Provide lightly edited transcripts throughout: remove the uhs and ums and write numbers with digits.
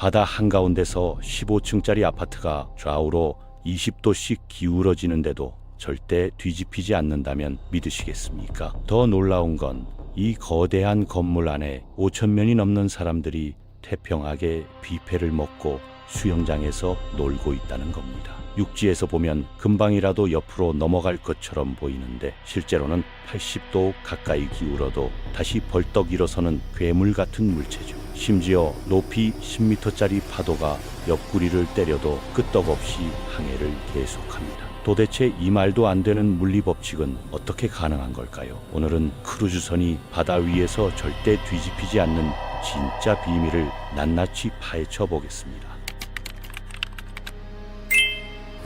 바다 한가운데서 15층짜리 아파트가 좌우로 20도씩 기울어지는데도 절대 뒤집히지 않는다면 믿으시겠습니까? 더 놀라운 건 이 거대한 건물 안에 5,000명이 넘는 사람들이 태평하게 뷔페를 먹고 수영장에서 놀고 있다는 겁니다. 육지에서 보면 금방이라도 옆으로 넘어갈 것처럼 보이는데 실제로는 80도 가까이 기울어도 다시 벌떡 일어서는 괴물 같은 물체죠. 심지어 높이 10m짜리 파도가 옆구리를 때려도 끄떡없이 항해를 계속합니다. 도대체 이 말도 안 되는 물리법칙은 어떻게 가능한 걸까요? 오늘은 크루즈선이 바다 위에서 절대 뒤집히지 않는 진짜 비밀을 낱낱이 파헤쳐 보겠습니다.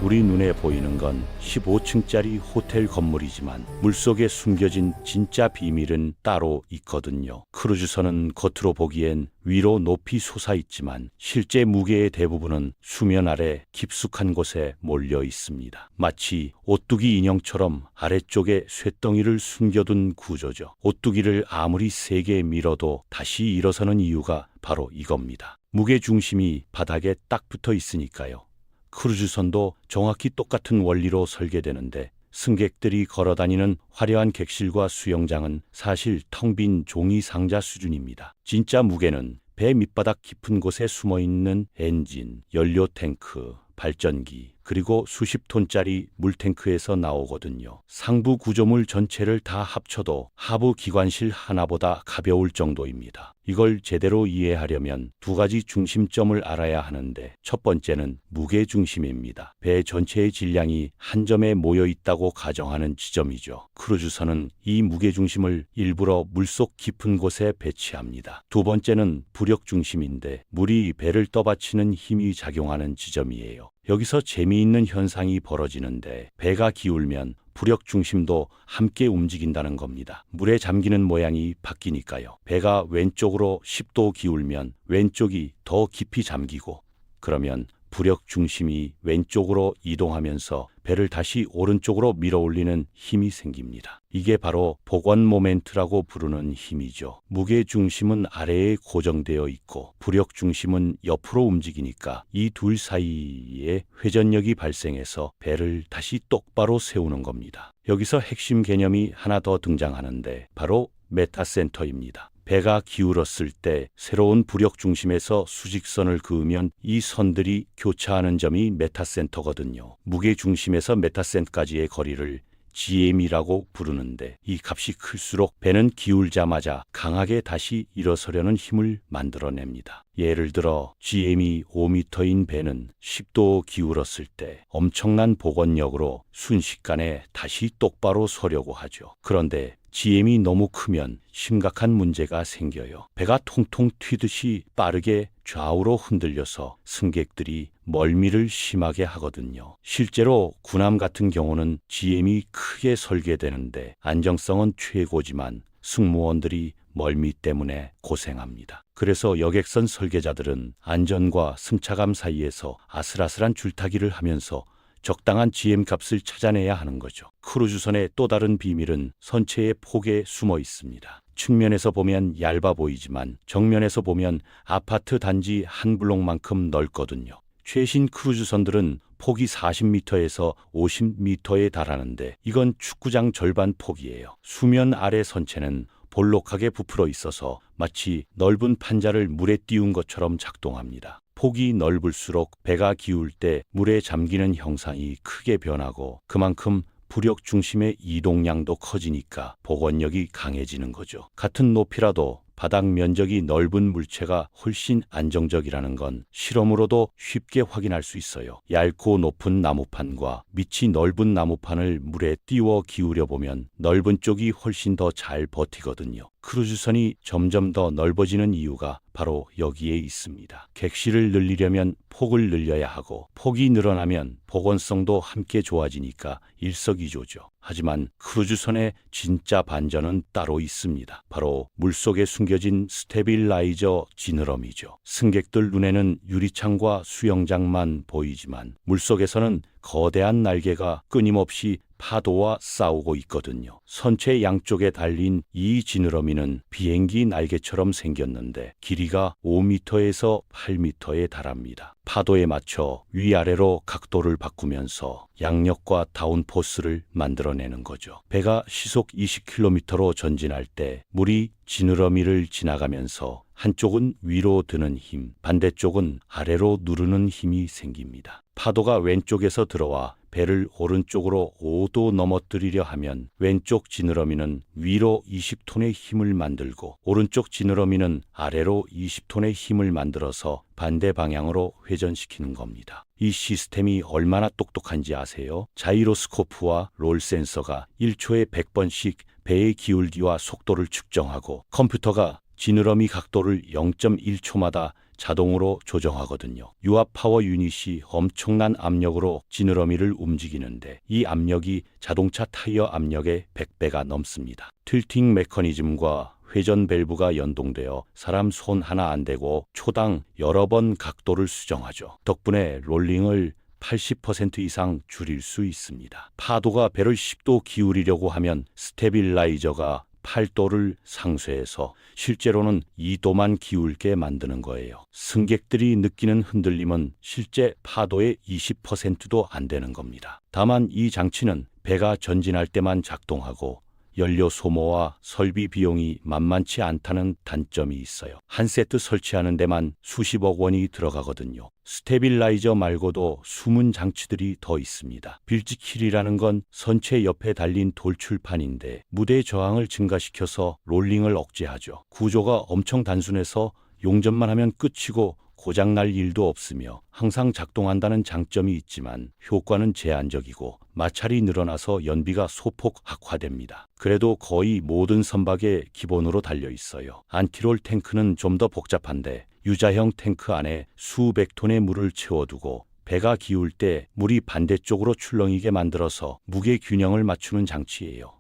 우리 눈에 보이는 건 15층짜리 호텔 건물이지만 물속에 숨겨진 진짜 비밀은 따로 있거든요. 크루즈선은 겉으로 보기엔 위로 높이 솟아 있지만 실제 무게의 대부분은 수면 아래 깊숙한 곳에 몰려 있습니다. 마치 오뚜기 인형처럼 아래쪽에 쇳덩이를 숨겨둔 구조죠. 오뚜기를 아무리 세게 밀어도 다시 일어서는 이유가 바로 이겁니다. 무게 중심이 바닥에 딱 붙어 있으니까요. 크루즈선도 정확히 똑같은 원리로 설계되는데 승객들이 걸어다니는 화려한 객실과 수영장은 사실 텅 빈 종이 상자 수준입니다. 진짜 무게는 배 밑바닥 깊은 곳에 숨어있는 엔진, 연료 탱크, 발전기, 그리고 수십 톤짜리 물탱크에서 나오거든요. 상부 구조물 전체를 다 합쳐도 하부 기관실 하나보다 가벼울 정도입니다. 이걸 제대로 이해하려면 두 가지 중심점을 알아야 하는데 첫 번째는 무게 중심입니다. 배 전체의 질량이 한 점에 모여 있다고 가정하는 지점이죠. 크루즈선은 이 무게 중심을 일부러 물속 깊은 곳에 배치합니다. 두 번째는 부력 중심인데 물이 배를 떠받치는 힘이 작용하는 지점이에요. 여기서 재미있는 현상이 벌어지는데 배가 기울면 부력 중심도 함께 움직인다는 겁니다. 물에 잠기는 모양이 바뀌니까요. 배가 왼쪽으로 10도 기울면 왼쪽이 더 깊이 잠기고 그러면 부력 중심이 왼쪽으로 이동하면서 배를 다시 오른쪽으로 밀어올리는 힘이 생깁니다. 이게 바로 복원 모멘트라고 부르는 힘이죠. 무게 중심은 아래에 고정되어 있고 부력 중심은 옆으로 움직이니까 이 둘 사이에 회전력이 발생해서 배를 다시 똑바로 세우는 겁니다. 여기서 핵심 개념이 하나 더 등장하는데 바로 메타센터입니다. 배가 기울었을 때 새로운 부력 중심에서 수직선을 그으면 이 선들이 교차하는 점이 메타센터거든요. 무게 중심에서 메타센터까지의 거리를 GM이라고 부르는데 이 값이 클수록 배는 기울자마자 강하게 다시 일어서려는 힘을 만들어냅니다. 예를 들어 GM이 5m인 배는 10도 기울었을 때 엄청난 복원력으로 순식간에 다시 똑바로 서려고 하죠. 그런데 GM이 너무 크면 심각한 문제가 생겨요. 배가 통통 튀듯이 빠르게 좌우로 흔들려서 승객들이 멀미를 심하게 하거든요. 실제로 군함 같은 경우는 GM이 크게 설계되는데 안정성은 최고지만 승무원들이 멀미 때문에 고생합니다. 그래서 여객선 설계자들은 안전과 승차감 사이에서 아슬아슬한 줄타기를 하면서 적당한 GM 값을 찾아내야 하는 거죠. 크루즈선의 또 다른 비밀은 선체의 폭에 숨어 있습니다. 측면에서 보면 얇아 보이지만 정면에서 보면 아파트 단지 한 블록만큼 넓거든요. 최신 크루즈선들은 폭이 40m에서 50m에 달하는데 이건 축구장 절반 폭이에요. 수면 아래 선체는 볼록하게 부풀어 있어서 마치 넓은 판자를 물에 띄운 것처럼 작동합니다. 폭이 넓을수록 배가 기울 때 물에 잠기는 형상이 크게 변하고 그만큼 부력 중심의 이동량도 커지니까 복원력이 강해지는 거죠. 같은 높이라도 바닥 면적이 넓은 물체가 훨씬 안정적이라는 건 실험으로도 쉽게 확인할 수 있어요. 얇고 높은 나무판과 밑이 넓은 나무판을 물에 띄워 기울여 보면 넓은 쪽이 훨씬 더 잘 버티거든요. 크루즈선이 점점 더 넓어지는 이유가 바로 여기에 있습니다. 객실을 늘리려면 폭을 늘려야 하고 폭이 늘어나면 복원성도 함께 좋아지니까 일석이조죠. 하지만 크루즈선의 진짜 반전은 따로 있습니다. 바로 물속에 숨겨진 스테빌라이저 지느러미죠. 승객들 눈에는 유리창과 수영장만 보이지만 물속에서는 거대한 날개가 끊임없이 파도와 싸우고 있거든요. 선체 양쪽에 달린 이 지느러미는 비행기 날개처럼 생겼는데 길이가 5m에서 8m에 달합니다. 파도에 맞춰 위아래로 각도를 바꾸면서 양력과 다운포스를 만들어내는 거죠. 배가 시속 20km로 전진할 때 물이 지느러미를 지나가면서 한쪽은 위로 드는 힘, 반대쪽은 아래로 누르는 힘이 생깁니다. 파도가 왼쪽에서 들어와 배를 오른쪽으로 5도 넘어뜨리려 하면 왼쪽 지느러미는 위로 20톤의 힘을 만들고 오른쪽 지느러미는 아래로 20톤의 힘을 만들어서 반대 방향으로 회전시키는 겁니다. 이 시스템이 얼마나 똑똑한지 아세요? 자이로스코프와 롤 센서가 1초에 100번씩 배의 기울기와 속도를 측정하고 컴퓨터가 지느러미 각도를 0.1초마다 자동으로 조정하거든요. 유압 파워 유닛이 엄청난 압력으로 지느러미를 움직이는데 이 압력이 자동차 타이어 압력의 100배가 넘습니다. 틸팅 메커니즘과 회전 밸브가 연동되어 사람 손 하나 안 대고 초당 여러 번 각도를 수정하죠. 덕분에 롤링을 80% 이상 줄일 수 있습니다. 파도가 배를 10도 기울이려고 하면 스테빌라이저가 8도를 상쇄해서 실제로는 2도만 기울게 만드는 거예요. 승객들이 느끼는 흔들림은 실제 파도의 20%도 안 되는 겁니다. 다만 이 장치는 배가 전진할 때만 작동하고 연료 소모와 설비 비용이 만만치 않다는 단점이 있어요. 한 세트 설치하는 데만 수십억 원이 들어가거든요. 스테빌라이저 말고도 숨은 장치들이 더 있습니다. 빌지킬이라는 건 선체 옆에 달린 돌출판인데 무대 저항을 증가시켜서 롤링을 억제하죠. 구조가 엄청 단순해서 용접만 하면 끝이고 고장날 일도 없으며 항상 작동한다는 장점이 있지만 효과는 제한적이고 마찰이 늘어나서 연비가 소폭 악화됩니다. 그래도 거의 모든 선박에 기본으로 달려 있어요. 안티롤 탱크는 좀 더 복잡한데 유자형 탱크 안에 수백 톤의 물을 채워두고 배가 기울 때 물이 반대쪽으로 출렁이게 만들어서 무게 균형을 맞추는 장치예요.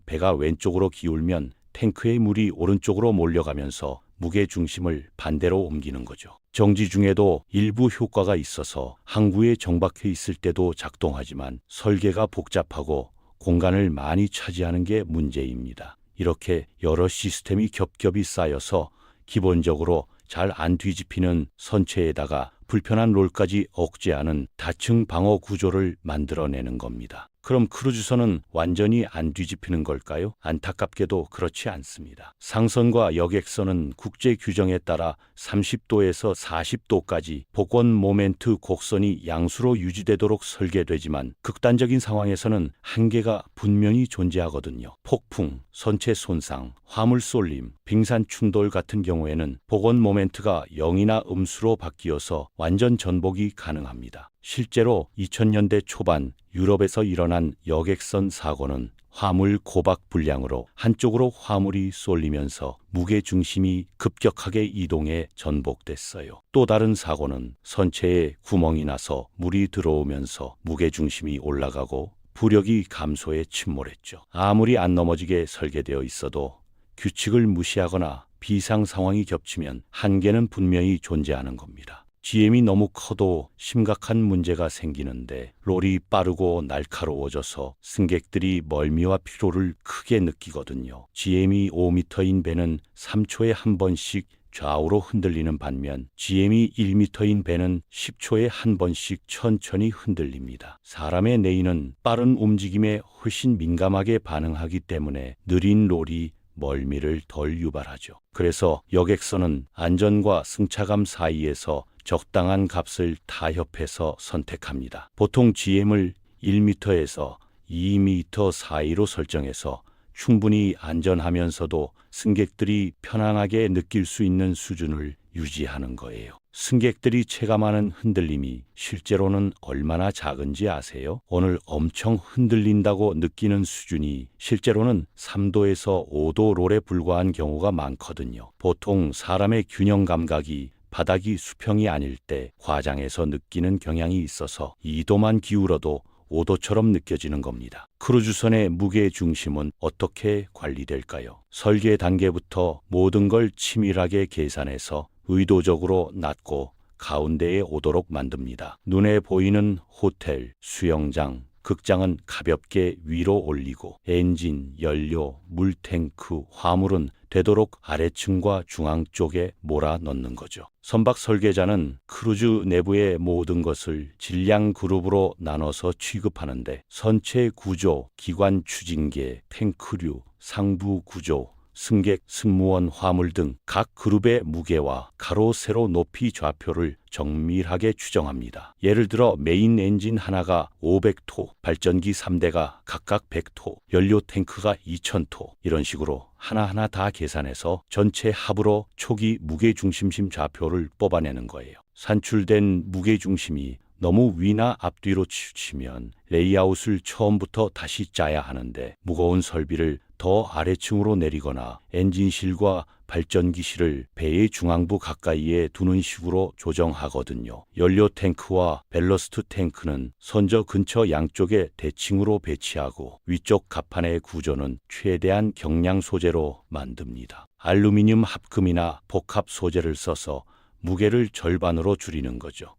배가 왼쪽으로 기울면 탱크의 물이 오른쪽으로 몰려가면서 무게 중심을 반대로 옮기는 거죠. 정지 중에도 일부 효과가 있어서 항구에 정박해 있을 때도 작동하지만 설계가 복잡하고 공간을 많이 차지하는 게 문제입니다. 이렇게 여러 시스템이 겹겹이 쌓여서 기본적으로 잘 안 뒤집히는 선체에다가 불편한 롤까지 억제하는 다층 방어 구조를 만들어내는 겁니다. 그럼 크루즈선은 완전히 안 뒤집히는 걸까요? 안타깝게도 그렇지 않습니다. 상선과 여객선은 국제 규정에 따라 30도에서 40도까지 복원 모멘트 곡선이 양수로 유지되도록 설계되지만 극단적인 상황에서는 한계가 분명히 존재하거든요. 폭풍, 선체 손상, 화물 쏠림, 빙산 충돌 같은 경우에는 복원 모멘트가 0이나 음수로 바뀌어서 완전 전복이 가능합니다. 실제로 2000년대 초반 유럽에서 일어난 여객선 사고는 화물 고박 불량으로 한쪽으로 화물이 쏠리면서 무게 중심이 급격하게 이동해 전복됐어요. 또 다른 사고는 선체에 구멍이 나서 물이 들어오면서 무게 중심이 올라가고 부력이 감소해 침몰했죠. 아무리 안 넘어지게 설계되어 있어도 규칙을 무시하거나 비상 상황이 겹치면 한계는 분명히 존재하는 겁니다. GM이 너무 커도 심각한 문제가 생기는데 롤이 빠르고 날카로워져서 승객들이 멀미와 피로를 크게 느끼거든요. GM이 5m인 배는 3초에 한 번씩 좌우로 흔들리는 반면 GM이 1m인 배는 10초에 한 번씩 천천히 흔들립니다. 사람의 뇌는 빠른 움직임에 훨씬 민감하게 반응하기 때문에 느린 롤이 멀미를 덜 유발하죠. 그래서 여객선은 안전과 승차감 사이에서 적당한 값을 타협해서 선택합니다. 보통 GM을 1m에서 2m 사이로 설정해서 충분히 안전하면서도 승객들이 편안하게 느낄 수 있는 수준을 유지하는 거예요. 승객들이 체감하는 흔들림이 실제로는 얼마나 작은지 아세요? 오늘 엄청 흔들린다고 느끼는 수준이 실제로는 3도에서 5도 롤에 불과한 경우가 많거든요. 보통 사람의 균형 감각이 바닥이 수평이 아닐 때 과장해서 느끼는 경향이 있어서 2도만 기울어도 5도처럼 느껴지는 겁니다. 크루즈선의 무게 중심은 어떻게 관리될까요? 설계 단계부터 모든 걸 치밀하게 계산해서 의도적으로 낮고 가운데에 오도록 만듭니다. 눈에 보이는 호텔, 수영장, 극장은 가볍게 위로 올리고 엔진, 연료, 물탱크, 화물은 되도록 아래층과 중앙 쪽에 몰아 넣는 거죠. 선박 설계자는 크루즈 내부의 모든 것을 질량 그룹으로 나눠서 취급하는데 선체 구조, 기관 추진계, 탱크류, 상부 구조, 승객, 승무원, 화물 등 각 그룹의 무게와 가로, 세로, 높이 좌표를 정밀하게 추정합니다. 예를 들어 메인 엔진 하나가 500톤, 발전기 3대가 각각 100톤, 연료 탱크가 2000톤 이런 식으로 하나하나 다 계산해서 전체 합으로 초기 무게중심심 좌표를 뽑아내는 거예요. 산출된 무게중심이 너무 위나 앞뒤로 치우치면 레이아웃을 처음부터 다시 짜야 하는데 무거운 설비를 더 아래층으로 내리거나 엔진실과 발전기실을 배의 중앙부 가까이에 두는 식으로 조정하거든요. 연료 탱크와 밸러스트 탱크는 선저 근처 양쪽에 대칭으로 배치하고 위쪽 갑판의 구조는 최대한 경량 소재로 만듭니다. 알루미늄 합금이나 복합 소재를 써서 무게를 절반으로 줄이는 거죠.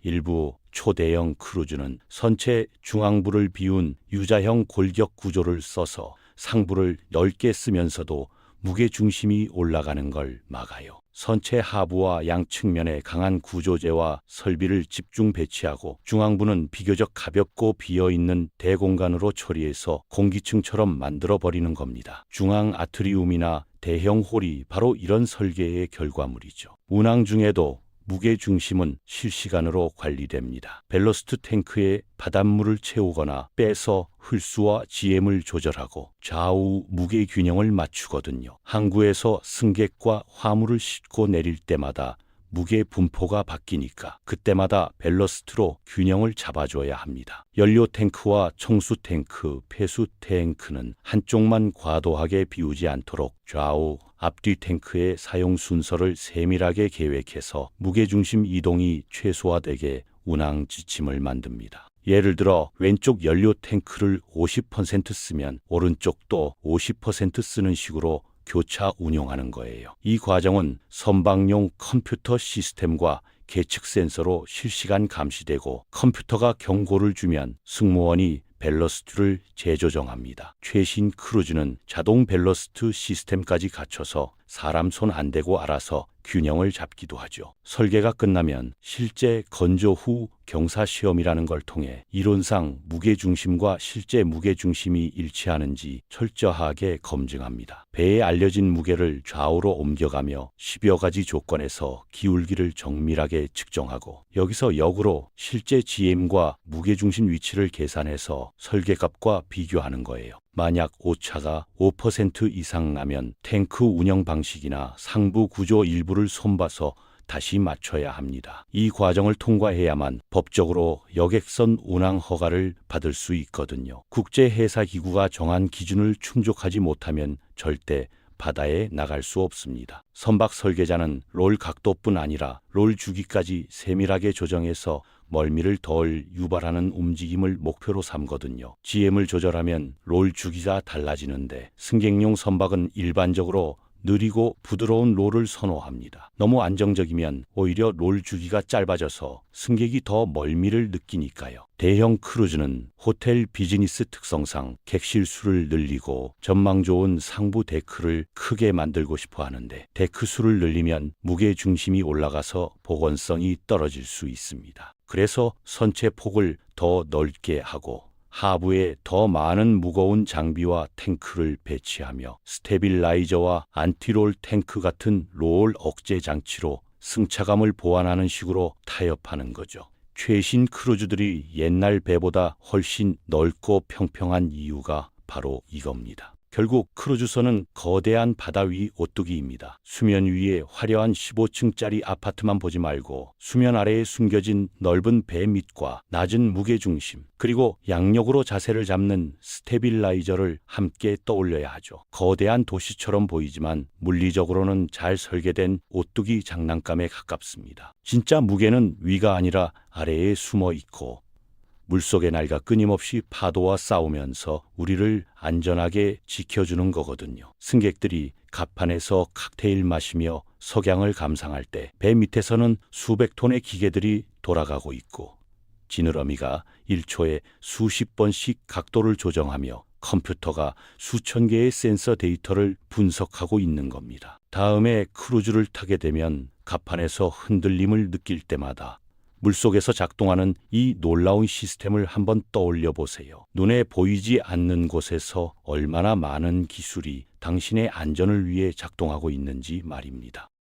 일부 초대형 크루즈는 선체 중앙부를 비운 유자형 골격 구조를 써서 상부를 넓게 쓰면서도 무게 중심이 올라가는 걸 막아요. 선체 하부와 양측면에 강한 구조재와 설비를 집중 배치하고 중앙부는 비교적 가볍고 비어있는 대공간으로 처리해서 공기층처럼 만들어버리는 겁니다. 중앙 아트리움이나 대형 홀이 바로 이런 설계의 결과물이죠. 운항 중에도 무게 중심은 실시간으로 관리됩니다. 밸러스트 탱크에 바닷물을 채우거나 빼서 흡수와 GM을 조절하고 좌우 무게 균형을 맞추거든요. 항구에서 승객과 화물을 싣고 내릴 때마다 무게 분포가 바뀌니까 그때마다 밸러스트로 균형을 잡아줘야 합니다. 연료 탱크와 청수 탱크, 폐수 탱크는 한쪽만 과도하게 비우지 않도록 좌우, 앞뒤 탱크의 사용 순서를 세밀하게 계획해서 무게중심 이동이 최소화되게 운항 지침을 만듭니다. 예를 들어 왼쪽 연료 탱크를 50% 쓰면 오른쪽도 50% 쓰는 식으로 교차 운용하는 거예요. 이 과정은 선박용 컴퓨터 시스템과 계측 센서로 실시간 감시되고 컴퓨터가 경고를 주면 승무원이 밸러스트를 재조정합니다. 최신 크루즈는 자동 밸러스트 시스템까지 갖춰서 사람 손 안 대고 알아서 균형을 잡기도 하죠. 설계가 끝나면 실제 건조 후 경사시험이라는 걸 통해 이론상 무게중심과 실제 무게중심이 일치하는지 철저하게 검증합니다. 배에 알려진 무게를 좌우로 옮겨가며 10여 가지 조건에서 기울기를 정밀하게 측정하고 여기서 역으로 실제 GM과 무게중심 위치를 계산해서 설계값과 비교하는 거예요. 만약 오차가 5% 이상 나면 탱크 운영 방식이나 상부 구조 일부를 손봐서 다시 맞춰야 합니다. 이 과정을 통과해야만 법적으로 여객선 운항 허가를 받을 수 있거든요. 국제해사기구가 정한 기준을 충족하지 못하면 절대 바다에 나갈 수 없습니다. 선박 설계자는 롤 각도뿐 아니라 롤 주기까지 세밀하게 조정해서 멀미를 덜 유발하는 움직임을 목표로 삼거든요. GM을 조절하면 롤 주기가 달라지는데 승객용 선박은 일반적으로 느리고 부드러운 롤을 선호합니다. 너무 안정적이면 오히려 롤 주기가 짧아져서 승객이 더 멀미를 느끼니까요. 대형 크루즈는 호텔 비즈니스 특성상 객실 수를 늘리고 전망 좋은 상부 데크를 크게 만들고 싶어 하는데 데크 수를 늘리면 무게 중심이 올라가서 보건성이 떨어질 수 있습니다. 그래서 선체 폭을 더 넓게 하고 하부에 더 많은 무거운 장비와 탱크를 배치하며 스테빌라이저와 안티롤 탱크 같은 롤 억제 장치로 승차감을 보완하는 식으로 타협하는 거죠. 최신 크루즈들이 옛날 배보다 훨씬 넓고 평평한 이유가 바로 이겁니다. 결국 크루즈선은 거대한 바다 위 오뚜기입니다. 수면 위에 화려한 15층짜리 아파트만 보지 말고 수면 아래에 숨겨진 넓은 배 밑과 낮은 무게중심 그리고 양력으로 자세를 잡는 스테빌라이저를 함께 떠올려야 하죠. 거대한 도시처럼 보이지만 물리적으로는 잘 설계된 오뚜기 장난감에 가깝습니다. 진짜 무게는 위가 아니라 아래에 숨어 있고 물속의 날과 끊임없이 파도와 싸우면서 우리를 안전하게 지켜주는 거거든요. 승객들이 갑판에서 칵테일 마시며 석양을 감상할 때 배 밑에서는 수백 톤의 기계들이 돌아가고 있고 지느러미가 1초에 수십 번씩 각도를 조정하며 컴퓨터가 수천 개의 센서 데이터를 분석하고 있는 겁니다. 다음에 크루즈를 타게 되면 갑판에서 흔들림을 느낄 때마다 물속에서 작동하는 이 놀라운 시스템을 한번 떠올려 보세요. 눈에 보이지 않는 곳에서 얼마나 많은 기술이 당신의 안전을 위해 작동하고 있는지 말입니다.